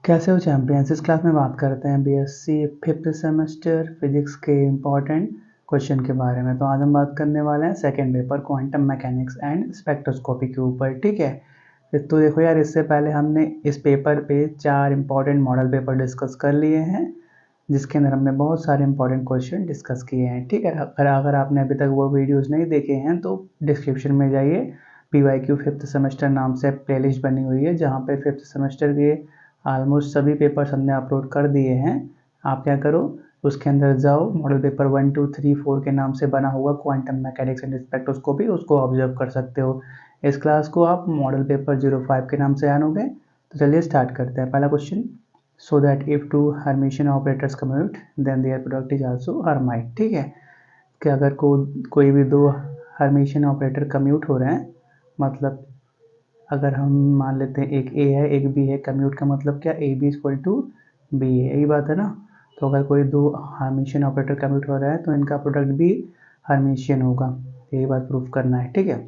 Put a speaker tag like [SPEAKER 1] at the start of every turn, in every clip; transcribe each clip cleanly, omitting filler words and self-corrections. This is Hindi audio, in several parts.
[SPEAKER 1] कैसे हो चैंपियंस। इस क्लास में बात करते हैं बीएससी फिफ्थ सेमेस्टर फिजिक्स के इम्पॉर्टेंट क्वेश्चन के बारे में। तो आज हम बात करने वाले हैं second paper quantum mechanics and spectroscopy के ऊपर। ठीक है, तो देखो यार, इससे पहले हमने इस पेपर पे 4 इम्पॉर्टेंट मॉडल पेपर डिस्कस कर लिए हैं, जिसके अंदर हमने बहुत सारे इंपॉर्टेंट क्वेश्चन डिस्कस किए हैं। ठीक है, अगर आपने अभी तक वो वीडियोस नहीं देखे हैं तो डिस्क्रिप्शन में जाइए, PYQ फिफ्थ सेमेस्टर नाम से प्लेलिस्ट बनी हुई है, जहाँ पे फिफ्थ सेमेस्टर के ऑलमोस्ट सभी पेपर्स हमने अपलोड कर दिए हैं। आप क्या करो, उसके अंदर जाओ, मॉडल पेपर 1, 2, 3, 4 के नाम से बना होगा क्वांटम मैकेनिक्स एंड स्पेक्ट्रोस्कोपी, उसको ऑब्जर्व कर सकते हो। इस क्लास को आप मॉडल पेपर 05 के नाम से जानोगे। तो चलिए स्टार्ट करते हैं। पहला question, so that if two Hermitian operators commute then their product is also Hermite. ठीक है, कि अगर कोई भी दो हर्मिशियन ऑपरेटर कम्यूट हो रहे हैं, मतलब अगर हम मान लेते हैं एक ए है एक बी है, कम्यूट का मतलब क्या, A B equal to B है, यही बात है ना। तो अगर कोई दो हर्मिशियन ऑपरेटर कम्यूट हो रहा है तो इनका प्रोडक्ट भी हर्मिशियन होगा, यही बात प्रूफ करना है। ठीक है,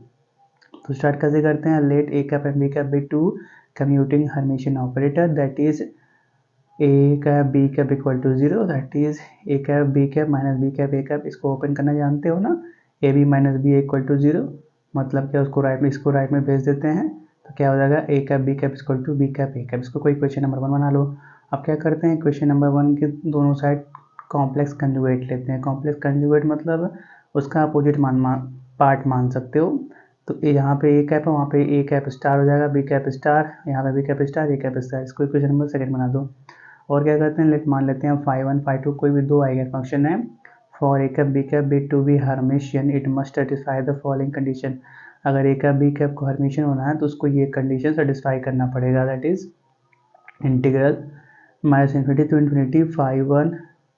[SPEAKER 1] तो स्टार्ट कैसे करते हैं। Let A cap and B cap B two commuting Hermitian operator, that is A cap B cap equal to 0, that is A cap B cap minus B cap A cap. इसको ओपन करना जानते हो ना, A B minus B equal to 0, मतलब क्या, उसको राइट में, इसको राइट में भेज देते हैं तो क्या हो जाएगा, A cap B cap equal to B cap A cap. इसको कोई क्वेश्चन नंबर 1 बना लो। अब क्या करते हैं, क्वेश्चन नंबर 1 के दोनों साइड कॉम्प्लेक्स कंजुगेट लेते हैं। कॉम्प्लेक्स कंजुगेट मतलब उसका अपोजिट पार्ट मान सकते हो। तो यहाँ पे ए कैप है, वहाँ पे ए कैप स्टार हो जाएगा, बी कैप स्टार, यहाँ पे B cap star, A cap star. इसको क्वेश्चन नंबर 2 बना दो। और क्या करते हैं, लेट मान लेते हैं φ1 φ2 कोई भी दो आइगन फंक्शन है, for A cap B cap B to be Hermitian it must satisfy the following condition. अगर ए कैप बी कैप को हर्मिशियन होना है तो उसको ये कंडीशन सेटिस्फाई करना पड़ेगा, that is integral minus infinity to infinity φ1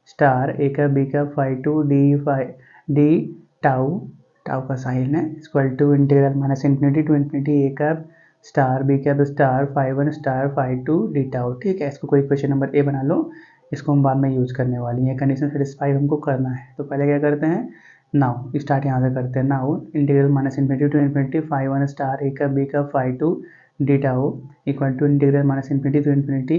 [SPEAKER 1] star A cap B cap φ2 d tau, tau का साइन है, equal to integral minus infinity to infinity A cap star B cap star φ1 star φ2 d tau. ठीक है, इसको कोई क्वेश्चन नंबर ए बना लो, इसको हम बाद में यूज करने वाली है। कंडीशन सेटिस्फाई हमको करना है, तो पहले क्या करते हैं, नाउ स्टार्ट यहाँ से करते हैं। Now integral minus infinity to infinity φ1 star A cap B cap φ2 d tau equal to integral minus infinity to infinity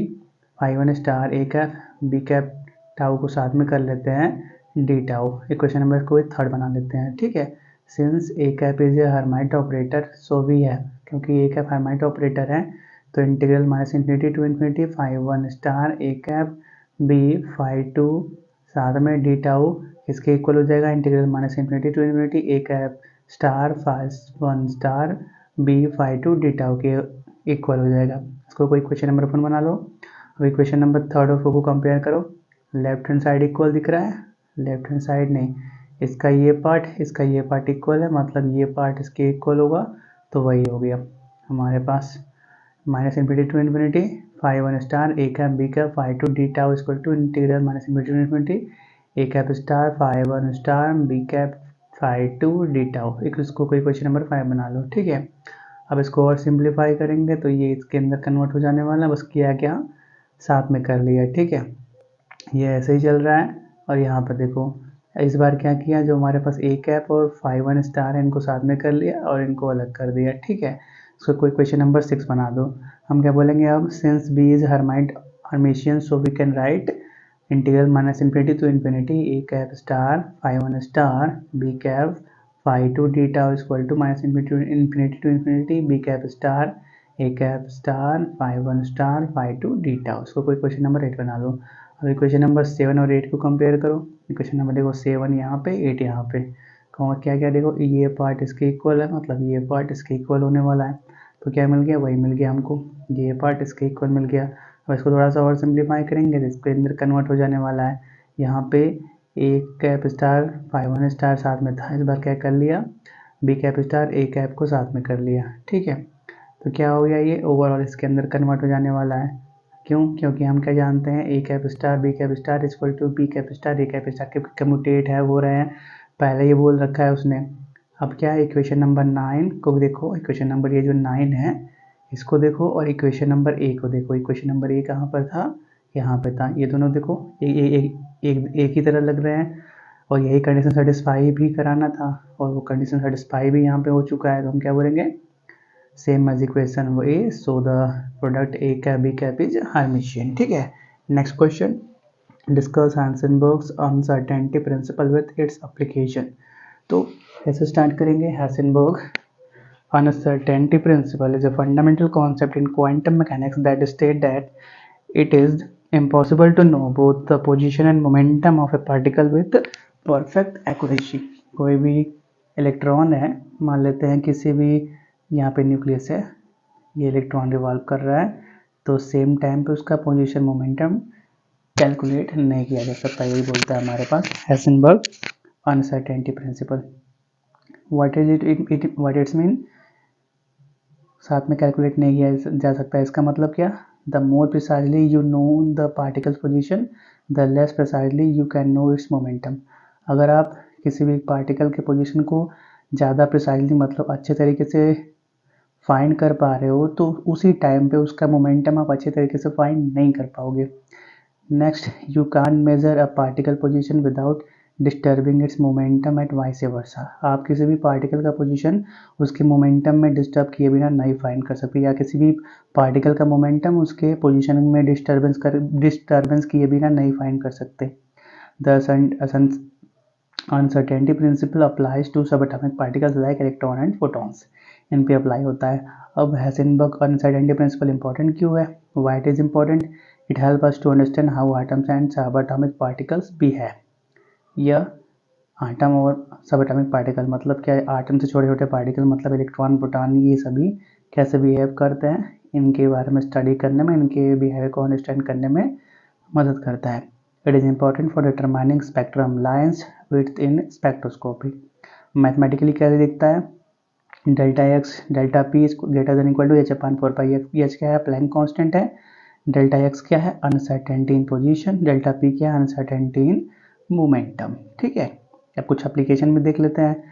[SPEAKER 1] φ1 star A cap B cap tau को साथ में कर लेते हैं डी टाउ। इक्वेशन नंबर को 3 बना लेते हैं। ठीक है, since A cap is a Hermite operator so we है, क्योंकि ए कैप हर्माइट ऑपरेटर है तो integral minus infinity to infinity φ1 star A cap B φ2 साथ में डी टाउ, इसके इक्वल हो जाएगा integral minus infinity to infinity A cap star φ1 star B φ2 d tau के इक्वल हो जाएगा। इसको कोई क्वेश्चन नंबर 1 बना लो। अब इक्वेशन नंबर 3 और 4 को कंपेयर करो। लेफ्ट हैंड साइड इक्वल दिख रहा है, लेफ्ट हैंड साइड नहीं, इसका ये पार्ट इसका ये पार्ट इक्वल है, मतलब ये पार्ट इसके इक्वल होगा, तो वही हो गया हमारे पास minus infinity to infinity φ1 star A cap B cap φ2 d tau equal to integral minus infinity to infinity A cap star φ1 star B cap φ2 d tau. इसको कोई क्वेश्चन नंबर 5 बना लो। ठीक है, अब इसको और सिंप्लीफाई करेंगे तो ये इसके अंदर कन्वर्ट हो जाने वाला है, बस किया क्या, साथ में कर लिया। ठीक है, ये ऐसे ही चल रहा है। और यहाँ पर देखो, इस बार क्या किया, जो हमारे पास ए कैप और φ1 स्टार है इनको साथ में कर लिया और इनको अलग कर दिया। ठीक है, इसको कोई क्वेश्चन नंबर 6 बना दो। हम क्या बोलेंगे अब, since B is Hermitian so we can write integral minus infinity to infinity A cap star φ1 star B cap φ2 d tau equal to minus infinity to infinity B cap star A cap star φ1 star φ2 d tau. इसको कोई क्वेश्चन नंबर 8 बना लो। अब इक्वेशन नंबर 7 और 8 को कंपेयर करो। इक्वेशन नंबर देखो 7 यहाँ पे 8 यहाँ पे, और क्या क्या देखो, ये पार्ट इसके इक्वल है, मतलब ये पार्ट इसके इक्वल होने वाला है, तो क्या मिल गया, वही मिल गया हमको, ये पार्ट इसके इक्वल मिल गया। अब इसको थोड़ा सा और सिंप्लीफाई करेंगे तो इसके अंदर कन्वर्ट हो जाने वाला है। यहाँ पे ए कैप स्टार φ1 स्टार साथ में था, इस बार क्या कर लिया, B cap star A cap को साथ में कर लिया। ठीक है, तो क्या हो गया, ये ओवरऑल इसके अंदर कन्वर्ट हो जाने वाला है। क्यों, क्योंकि हम क्या जानते हैं, A cap star B cap star equal to B cap star A cap star के कम्यूटेट है, हो रहे हैं, पहले ये बोल रखा है उसने। अब क्या है, इक्वेशन नंबर 9 को देखो, इक्वेशन नंबर ये जो 9 है इसको देखो, और इक्वेशन नंबर ए को देखो। इक्वेशन नंबर ए कहाँ पर था, यहाँ पे था। ये दोनों देखो एक ही तरह लग रहे हैं, और यही कंडीशन सेटिस्फाई भी कराना था, और वो कंडीशन सेटिस्फाई भी यहाँ पे हो चुका है। तो हम क्या बोलेंगे, सेम एज इक्वेशन वो A, so the product A cap B cap is Hermitian. ठीक है, next question, discuss Heisenberg's uncertainty principle with its application. तो कैसे स्टार्ट करेंगे? Heisenberg uncertainty principle is a fundamental concept in quantum mechanics that states that it is impossible to know both the position and momentum of a particle with perfect accuracy। कोई भी इलेक्ट्रॉन है, मान लेते हैं किसी भी, यहाँ पे न्यूक्लियस है, ये इलेक्ट्रॉन रिवॉल्व कर रहा है, तो सेम टाइम पे उसका पोजीशन मोमेंटम कैलकुलेट नहीं किया जा सकता। यही बोलता है हमारे पास Heisenberg uncertainty principle. What is it what it's mean? साथ में कैलकुलेट नहीं किया जा सकता। इसका मतलब क्या? The more precisely you know the particle's position, the less precisely you can know its momentum. अगर आप किसी भी पार्टिकल के पोजीशन को ज़्यादा प्रिसाइजली मतलब अच्छे तरीके से फाइंड कर पा रहे हो, तो उसी टाइम पे उसका मोमेंटम आप अच्छे तरीके से फाइंड नहीं कर पाओगे। Next, you can't measure a particle position without disturbing its momentum at vice versa. आप किसी भी पार्टिकल का पोजीशन उसके मोमेंटम में डिस्टर्ब किए बिना नहीं फाइंड कर सकते, या किसी भी पार्टिकल का मोमेंटम उसके पोजीशन में डिस्टर्बेंस किए बिना नहीं फाइंड कर सकते। The uncertainty principle applies to subatomic particles like electron and photons. इन पे अप्लाई होता है। अब हाइसेनबर्ग अनसर्टेनिटी प्रिंसिपल इंपॉर्टेंट क्यों है? Why it is important? It help us to understand how atoms and subatomic particles behave. यह आटम और सब एटॉमिक पार्टिकल मतलब क्या है? आटम से छोटे छोटे पार्टिकल मतलब इलेक्ट्रॉन, प्रोटॉन, ये सभी कैसे बिहेव करते हैं, इनके बारे में स्टडी करने में, इनके बिहेवियर को अंडरस्टैंड करने में मदद करता है। It is important for determining spectrum lines width in spectroscopy. Mathematically क्या दिखता है? Delta x delta p greater than equal to h upon 4 pi h क्या है? प्लैंक कांस्टेंट है। डेल्टा एक्स क्या है? Uncertainty in position. Delta p क्या है? Uncertainty in momentum. ठीक है, अब कुछ एप्लीकेशन भी देख लेते हैं।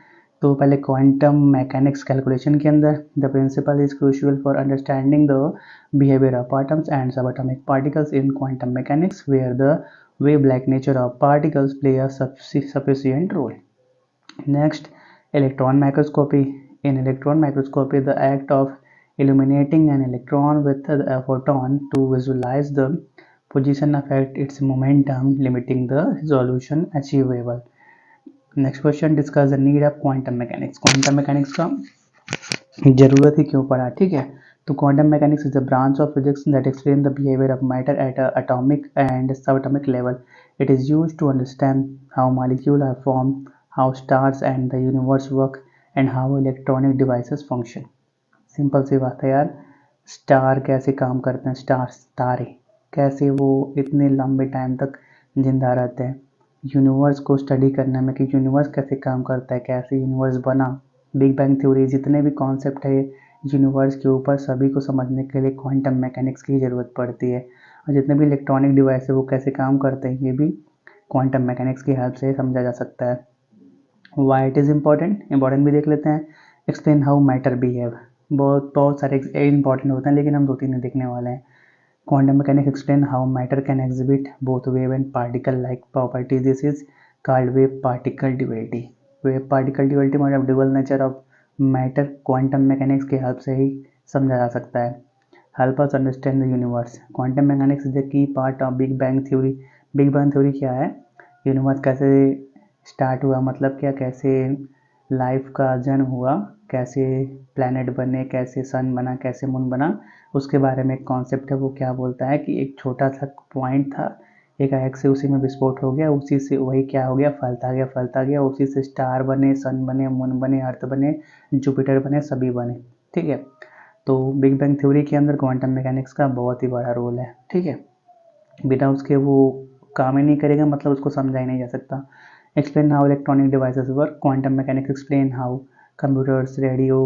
[SPEAKER 1] तो पहले क्वांटम मैकेनिक्स कैलकुलेशन के अंदर the principle is crucial for understanding the behaviour of atoms and subatomic particles in quantum mechanics where the wave-like nature of particles play a sufficient role. Next, electron microscopy. In electron microscopy, the act of illuminating an electron with a photon to visualize the position affect its momentum, limiting the resolution achievable. Next question, discuss the need of quantum mechanics. Quantum mechanics का जरूरत ही क्यों पड़ा? ठीक है, तो quantum mechanics is the branch of physics that explain the behaviour of matter at atomic and subatomic level. It is used to understand how molecule are form, how stars and the universe work and how electronic devices function. Simple सी बात है यार, स्टार कैसे काम करते हैं, स्टार्स तारे कैसे वो इतने लंबे टाइम तक जिंदा रहते हैं, यूनिवर्स को स्टडी करने में कि यूनिवर्स कैसे काम करता है, कैसे यूनिवर्स बना, बिग बैंग थ्योरी, जितने भी कॉन्सेप्ट है यूनिवर्स के ऊपर, सभी को समझने के लिए क्वांटम मैकेनिक्स की ज़रूरत पड़ती है। और जितने भी इलेक्ट्रॉनिक डिवाइस है वो कैसे काम करते हैं, ये भी क्वांटम मैकेनिक्स की हेल्प से समझा जा सकता है। वाई इट इज़ इम्पॉर्टेंट भी देख लेते हैं। एक्सप्लेन हाउ मैटर बिहेव, बहुत सारे इंपॉर्टेंट होते हैं, लेकिन हम 2-3 ही देखने वाले हैं। Quantum mechanics explain how matter can exhibit both wave and particle like properties. This is called wave particle duality. Wave particle duality मतलब dual nature of matter quantum mechanics की हेल्प से ही समझा जा सकता है। Help us understand the universe. Quantum mechanics is the key part of big bang theory. Big bang theory क्या है? यूनिवर्स कैसे स्टार्ट हुआ, मतलब क्या, कैसे लाइफ का जन्म हुआ, कैसे प्लैनेट बने, कैसे सन बना, कैसे मून बना, उसके बारे में एक कॉन्सेप्ट है। वो क्या बोलता है कि एक छोटा सा पॉइंट था, एकाएक से उसी में विस्फोट हो गया, उसी से वही क्या हो गया, फैलता गया, उसी से स्टार बने, सन बने, मून बने, अर्थ बने, जुपिटर बने, सभी बने। ठीक है, तो बिग बैंग थ्योरी के अंदर क्वांटम मैकेनिक्स का बहुत ही बड़ा रोल है। ठीक है, बिना उसके वो काम ही नहीं करेगा, मतलब उसको समझा ही नहीं जा सकता। Explain how electronic devices work. Quantum mechanics explain how computers, radio,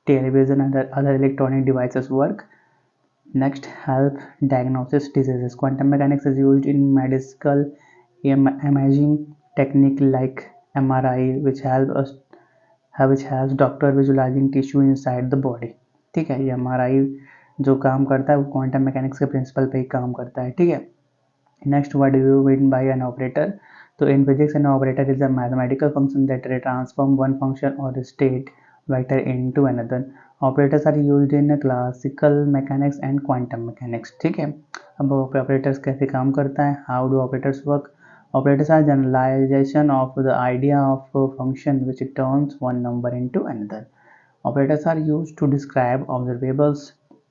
[SPEAKER 1] television and other electronic devices work. Next, help diagnosis diseases. Quantum mechanics is used in medical imaging technique like MRI, which helps doctor visualizing tissue inside the body. ठीक है, ये MRI जो काम करता है वो क्वांटम मैकेनिक्स के प्रिंसिपल पे ही काम करता है। ठीक है, next, what do you mean by an operator? तो in physics an operator is a mathematical function that transform one function और state vector into another. Operators are used in classical mechanics and quantum mechanics. ठीक है, अब ऑपरेटर्स कैसे काम करता है, how do operators work? Operators are generalization of the idea of a function which turns one number into another. Operators are used to describe observables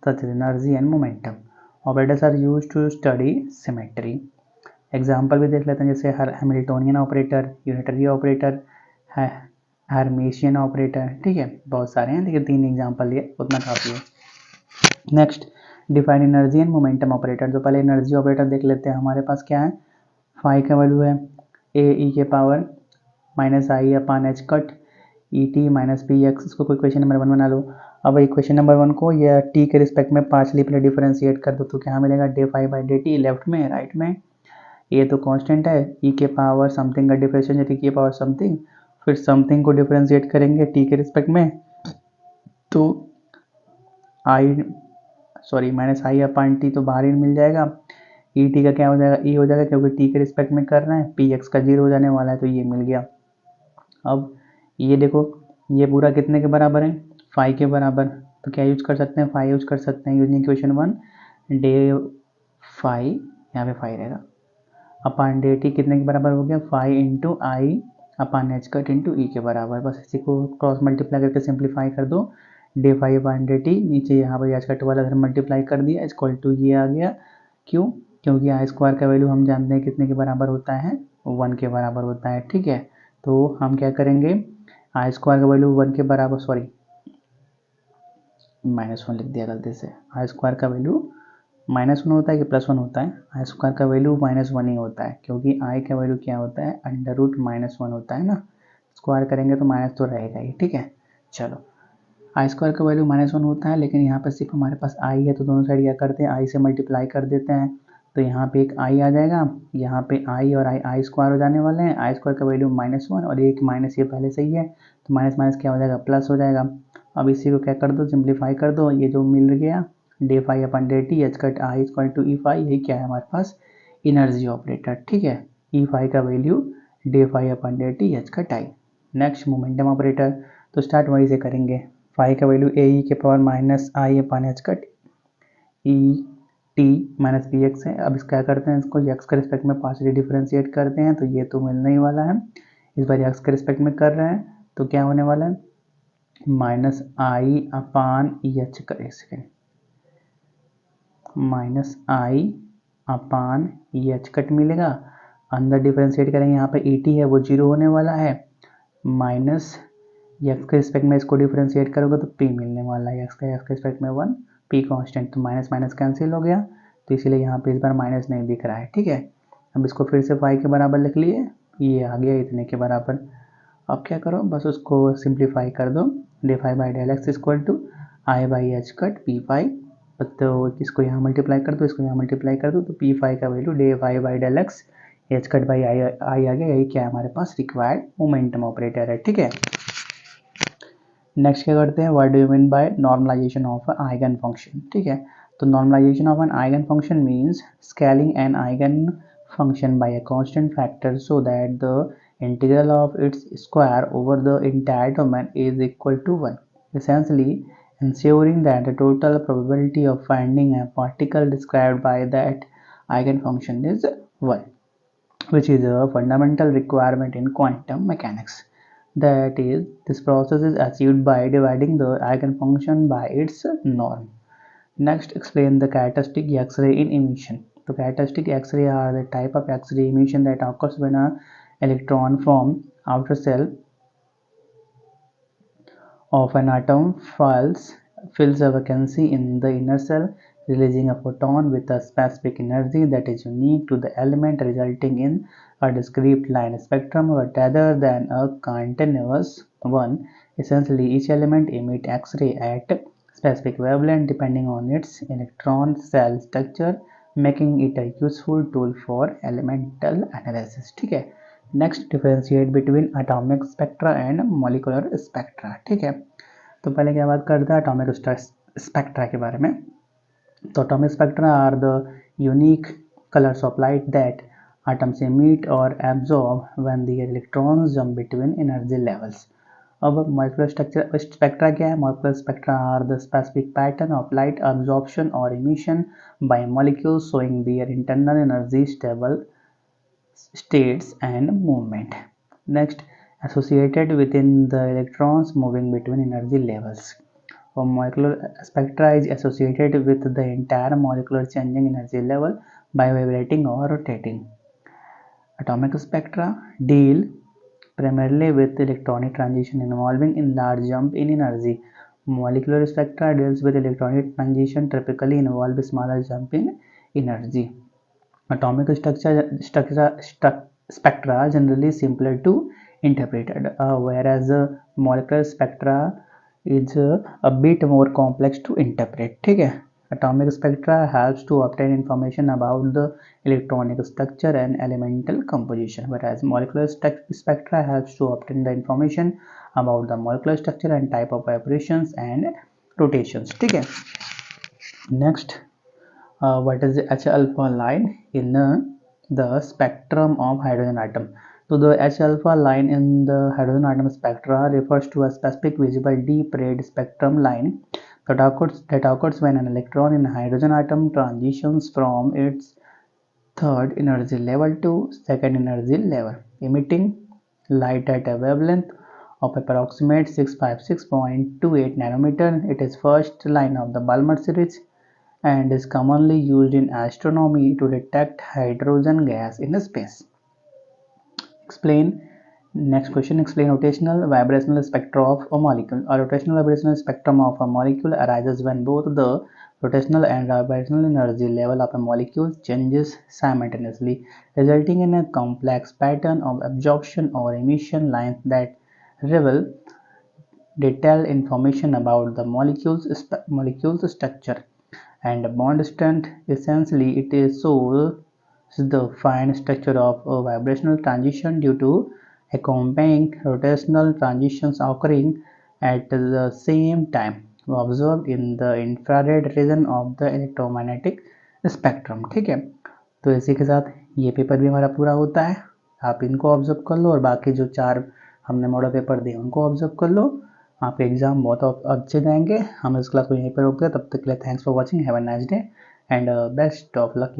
[SPEAKER 1] such as energy and momentum. Operators are used to study symmetry. Example भी देख लेते हैं, जैसे Hamiltonian operator, unitary operator, Hermitian operator. ठीक है, बहुत सारे हैं लेकिन 3 एग्जाम्पल लिए उतना काफ़ी है. Next, define energy and momentum operator. तो पहले एनर्जी ऑपरेटर देख लेते हैं. हमारे पास क्या है, फाई का वैल्यू है ए ई के power minus I upon H cut E T minus P X. इसको कोई क्वेश्चन नंबर 1 बना लो. अब इक्वेशन नंबर 1 को या टी के रिस्पेक्ट में पार्शली पहले डिफरेंशिएट कर दो तो क्या मिलेगा, day five by day T. Left में राइट में ये तो कांस्टेंट है, ई के पावर समथिंग का डिफरेंशिएट, ई के पावर समथिंग, फिर समथिंग को डिफरेंशिएट करेंगे टी के रिस्पेक्ट में तो माइनस आई अपान टी तो बाहर ही मिल जाएगा. ई टी का क्या हो जाएगा, ई हो जाएगा क्योंकि टी के रिस्पेक्ट में कर रहे हैं, पी एक्स का 0 हो जाने वाला है तो ये मिल गया. अब ये देखो, ये पूरा कितने के बराबर है, फाई के बराबर. तो क्या यूज कर सकते हैं, फाई यूज कर सकते हैं. यूजिंग इक्वेशन 1 डे फाई, यहाँ पे फाई रहेगा, अपान डे टी कितने के बराबर हो गया, फाई इंटू आई अपान एच कट इंटू ई के बराबर. बस इसी को क्रॉस मल्टीप्लाई करके सिंप्लीफाई कर दो. Day five upon day T, नीचे यहाँ पर एच कट वाला अगर मल्टीप्लाई कर दिया इक्वल टू ये आ गया. क्यों, क्योंकि आई स्क्वायर का वैल्यू हम जानते हैं कितने के बराबर होता है, 1 के बराबर होता है. ठीक है, तो हम क्या करेंगे, आई स्क्वायर का वैल्यू 1 के बराबर, सॉरी -1 लिख दिया गलती से. आई स्क्वायर का वैल्यू -1 होता है कि +1 होता है, आई स्क्वायर का वैल्यू -1 ही होता है क्योंकि आई का वैल्यू क्या होता है, अंडर रूट -1 होता है ना. स्क्वायर करेंगे तो माइनस तो रहेगा ही. ठीक है, चलो आई स्क्वायर का वैल्यू -1 होता है लेकिन यहाँ पर सिर्फ हमारे पास आई है तो दोनों साइड क्या करते हैं, आई से मल्टीप्लाई कर देते हैं. तो यहाँ पे एक आई आ जाएगा, यहाँ पे आई और आई स्क्वायर हो जाने वाले हैं. आई स्क्वायर का वैल्यू -1 और एक माइनस ये पहले से ही है तो माइनस माइनस क्या हो जाएगा, प्लस हो जाएगा. अब इसी को क्या कर दो, सिंप्लीफाई कर दो. ये जो मिल गया d phi upon d T H cut I equal to E phi, यही क्या है हमारे पास, एनर्जी ऑपरेटर. ठीक है, ई फाई का value d phi upon d T H cut I. Next momentum operator, तो स्टार्ट वहीं से करेंगे. फाई का वैल्यू ए ई के power minus I upon H cut E T minus P X है. अब क्या करते हैं, इसको एक्स के रिस्पेक्ट में पार्शियली डिफरेंशिएट करते हैं तो ये तो मिलने ही वाला है. इस बार एक्स के रिस्पेक्ट में कर रहे हैं तो क्या होने वाला है, minus I upon H cut, एक second, minus I upon H cut मिलेगा. अंदर डिफरेंशिएट करेंगे, यहाँ पे ई टी है वो 0 होने वाला है, माइनस एक्स के रिस्पेक्ट में इसको डिफरेंशिएट करोगे तो पी मिलने वाला है. एक्स के रिस्पेक्ट में 1, पी कांस्टेंट, तो माइनस माइनस कैंसिल हो गया तो इसीलिए यहाँ पे इस बार माइनस नहीं दिख रहा है. ठीक है, अब इसको फिर से फाई के बराबर लिख लिए, ये आ गया इतने के बराबर. अब क्या करो, बस उसको सिंप्लीफाई कर दो. D phi by del x equal to i by h cut p phi. तो इसको यहाँ मल्टीप्लाई कर दो, इसको यहाँ मल्टीप्लाई कर दो तो पी फाई का value d phi by del X H cut by I आ गया. यही क्या है हमारे पास, रिक्वायर्ड मोमेंटम ऑपरेटर है. ठीक है, नेक्स्ट क्या करते हैं, what do you mean by normalisation of eigenfunction. ठीक है, तो normalisation of an eigenfunction means scaling an eigenfunction by a constant factor so that the integral of its square over the entire domain is equal to 1, essentially ensuring that the total probability of finding a particle described by that eigenfunction is 1, which is a fundamental requirement in quantum mechanics. That is, this process is achieved by dividing the eigenfunction by its norm. Next, explain the characteristic X-ray in emission. The characteristic X-ray are the type of X-ray emission that occurs when a electron from outer shell of an atom fills a vacancy in the inner shell, releasing a photon with a specific energy that is unique to the element, resulting in a discrete line spectrum rather than a continuous one. Essentially, each element emits X-ray at specific wavelength depending on its electron shell structure, making it a useful tool for elemental analysis. ठीक है, next differentiate between atomic spectra and molecular spectra. ठीक है, तो पहले क्या बात करते हैं एटॉमिक स्पेक्ट्रा के बारे में. तो atomic spectra are the unique colours of light that atoms emit और absorb when the electrons jump between energy levels. अब मॉलिक्यूलर स्ट्रक्चर स्पेक्ट्रा क्या है? Molecular spectra are the specific pattern of light absorption और emission by molecules showing their internal energy stable states and movement. Next, associated within the electrons moving between energy levels. A molecular spectra is associated with the entire molecular changing energy level by vibrating or rotating. Atomic spectra deal primarily with electronic transition involving in large jump in energy. Molecular spectra deals with electronic transition typically involve smaller jump in energy. Atomic spectra generally simpler to interpret, whereas molecular spectra is a bit more complex to interpret. ठीक है. Atomic spectra helps to obtain information about the electronic structure and elemental composition, whereas molecular spectra helps to obtain the information about the molecular structure and type of vibrations and rotations. ठीक है. Next, what is the H alpha line in the spectrum of hydrogen atom? So the H alpha line in the hydrogen atom spectra refers to a specific visible deep red spectrum line that occurs when an electron in a hydrogen atom transitions from its third energy level to second energy level, emitting light at a wavelength of approximate 656.28 nanometer. It is first line of the Balmer series and is commonly used in astronomy to detect hydrogen gas in space. Next question, explain rotational vibrational spectra of a molecule. A rotational vibrational spectrum of a molecule arises when both the rotational and vibrational energy level of a molecule changes simultaneously, resulting in a complex pattern of absorption or emission lines that reveal detailed information about the molecule's structure and bond strength. Essentially, it shows the fine structure of a vibrational transition due to accompanying rotational transitions occurring at the same time observed in the infrared region of the electromagnetic spectrum. ठीक है, तो इसी के साथ ये पेपर भी हमारा पूरा होता है. आप इनको ऑब्जर्व कर लो और बाकी जो 4 हमने मॉडल पेपर दिए उनको ऑब्जर्व कर लो. आपके एग्जाम बहुत अच्छे जाएंगे. हम इस क्लास को यहीं पर रोकते हैं. तब तक के लिए thanks for watching. Have a nice day and best of luck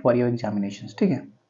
[SPEAKER 1] for your examinations. ठीक है.